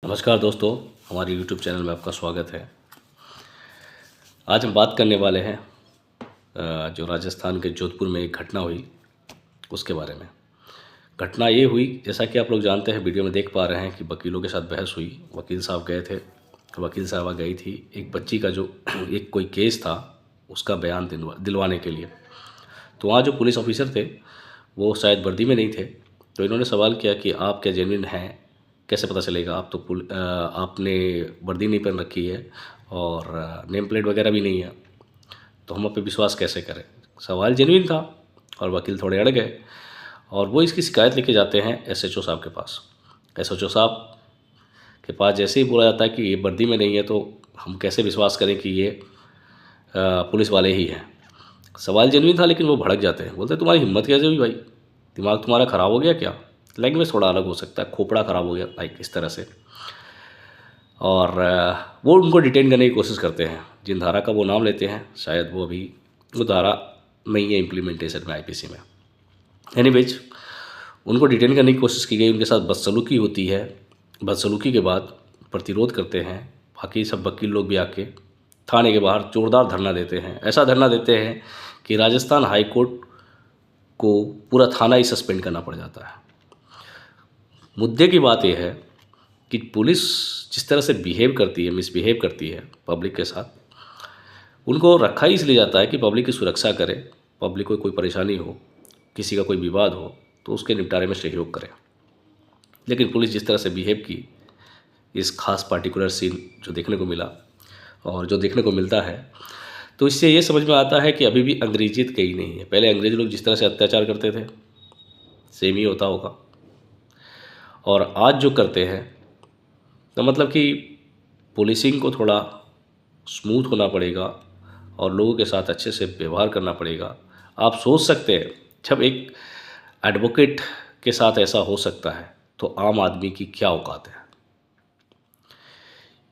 नमस्कार दोस्तों, हमारे YouTube चैनल में आपका स्वागत है। आज हम बात करने वाले हैं जो राजस्थान के जोधपुर में एक घटना हुई उसके बारे में। घटना ये हुई, जैसा कि आप लोग जानते हैं, वीडियो में देख पा रहे हैं कि वकीलों के साथ बहस हुई। वकील साहब गए थे, वकील साहबा गई थी एक बच्ची का जो एक कोई केस था उसका बयान दिलवाने के लिए। तो वहाँ जो पुलिस ऑफिसर थे वो शायद वर्दी में नहीं थे, तो इन्होंने सवाल किया कि आप क्या जेन्युइन हैं, कैसे पता चलेगा, आप तो आपने वर्दी नहीं पहन रखी है और नेम प्लेट वगैरह भी नहीं है, तो हम आप पे विश्वास कैसे करें। सवाल जेन्युइन था और वकील थोड़े अड़ गए और वो इसकी शिकायत लेके जाते हैं एसएचओ साहब के पास। एसएचओ साहब के पास जैसे ही बोला जाता है कि ये वर्दी में नहीं है, तो हम कैसे विश्वास करें कि ये पुलिस वाले ही हैं। सवाल जेन्युइन था लेकिन वो भड़क जाते हैं, बोलते तुम्हारी हिम्मत कैसे हुई भाई, दिमाग तुम्हारा ख़राब हो गया क्या। लैंग्वेज थोड़ा अलग हो सकता है, खोपड़ा ख़राब हो गया लाइक इस तरह से। और वो उनको डिटेन करने की कोशिश करते हैं। जिन धारा का वो नाम लेते हैं शायद वो अभी वो धारा नहीं है इम्प्लीमेंटेशन में आईपीसी में। एनीवेज उनको डिटेन करने की कोशिश की गई, उनके साथ बदसलूकी होती है। बदसलूकी के बाद प्रतिरोध करते हैं, बाकी सब वकील लोग भी आके थाने के बाहर जोरदार धरना देते हैं। ऐसा धरना देते हैं कि राजस्थान हाई कोर्ट को पूरा थाना ही सस्पेंड करना पड़ जाता है। मुद्दे की बात यह है कि पुलिस जिस तरह से बिहेव करती है, मिसबिहेव करती है पब्लिक के साथ, उनको रखा ही इसलिए जाता है कि पब्लिक की सुरक्षा करे, पब्लिक को कोई परेशानी हो, किसी का कोई विवाद हो तो उसके निपटारे में सहयोग करे। लेकिन पुलिस जिस तरह से बिहेव की, इस खास पार्टिकुलर सीन जो देखने को मिला और जो देखने को मिलता है, तो इससे ये समझ में आता है कि अभी भी अंग्रेजियत कहीं नहीं है। पहले अंग्रेज लोग जिस तरह से अत्याचार करते थे सेम ही होता होगा, और आज जो करते हैं, तो मतलब कि पुलिसिंग को थोड़ा स्मूथ होना पड़ेगा और लोगों के साथ अच्छे से व्यवहार करना पड़ेगा। आप सोच सकते हैं जब एक एडवोकेट के साथ ऐसा हो सकता है तो आम आदमी की क्या औकात है।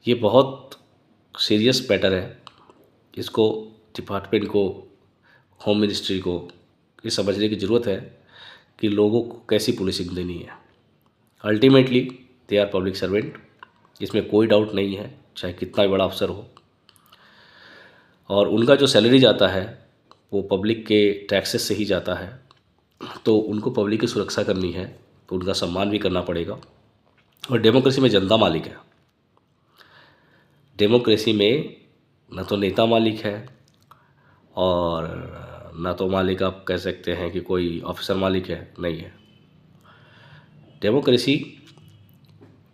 ये बहुत सीरियस मैटर है। इसको डिपार्टमेंट को, होम मिनिस्ट्री को ये समझने की ज़रूरत है कि लोगों को कैसी पुलिसिंग देनी है। Ultimately they are public servant, इसमें कोई डाउट नहीं है, चाहे कितना भी बड़ा अफसर हो। और उनका जो सैलरी जाता है वो पब्लिक के टैक्सेस से ही जाता है, तो उनको पब्लिक की सुरक्षा करनी है तो उनका सम्मान भी करना पड़ेगा। और डेमोक्रेसी में जनता मालिक है। डेमोक्रेसी में न तो नेता मालिक है और न तो मालिक आप कह सकते हैं कि कोई ऑफिसर मालिक है, नहीं है। डेमोक्रेसी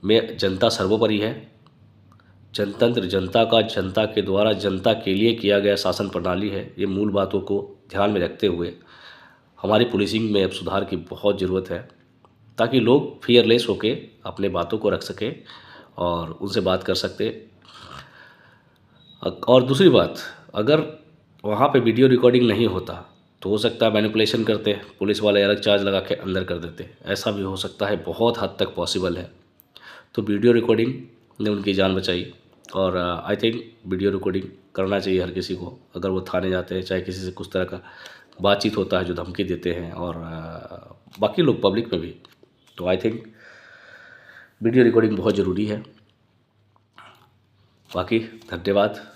में जनता सर्वोपरि है। जनतंत्र जनता का, जनता के द्वारा जनता के लिए किया गया शासन प्रणाली है। ये मूल बातों को ध्यान में रखते हुए हमारी पुलिसिंग में अब सुधार की बहुत ज़रूरत है, ताकि लोग फियरलेस होके अपने बातों को रख सके और उनसे बात कर सकते। और दूसरी बात, अगर वहाँ पे वीडियो रिकॉर्डिंग नहीं होता तो हो सकता है मैनिपुलेशन करते, पुलिस वाले अलग चार्ज लगा के अंदर कर देते। ऐसा भी हो सकता है, बहुत हद तक पॉसिबल है। तो वीडियो रिकॉर्डिंग ने उनकी जान बचाई और आई थिंक वीडियो रिकॉर्डिंग करना चाहिए हर किसी को। अगर वो थाने जाते हैं, चाहे किसी से कुछ तरह का बातचीत होता है जो धमकी देते हैं और बाकी लोग पब्लिक में भी, तो आई थिंक वीडियो रिकॉर्डिंग बहुत ज़रूरी है। बाकी धन्यवाद।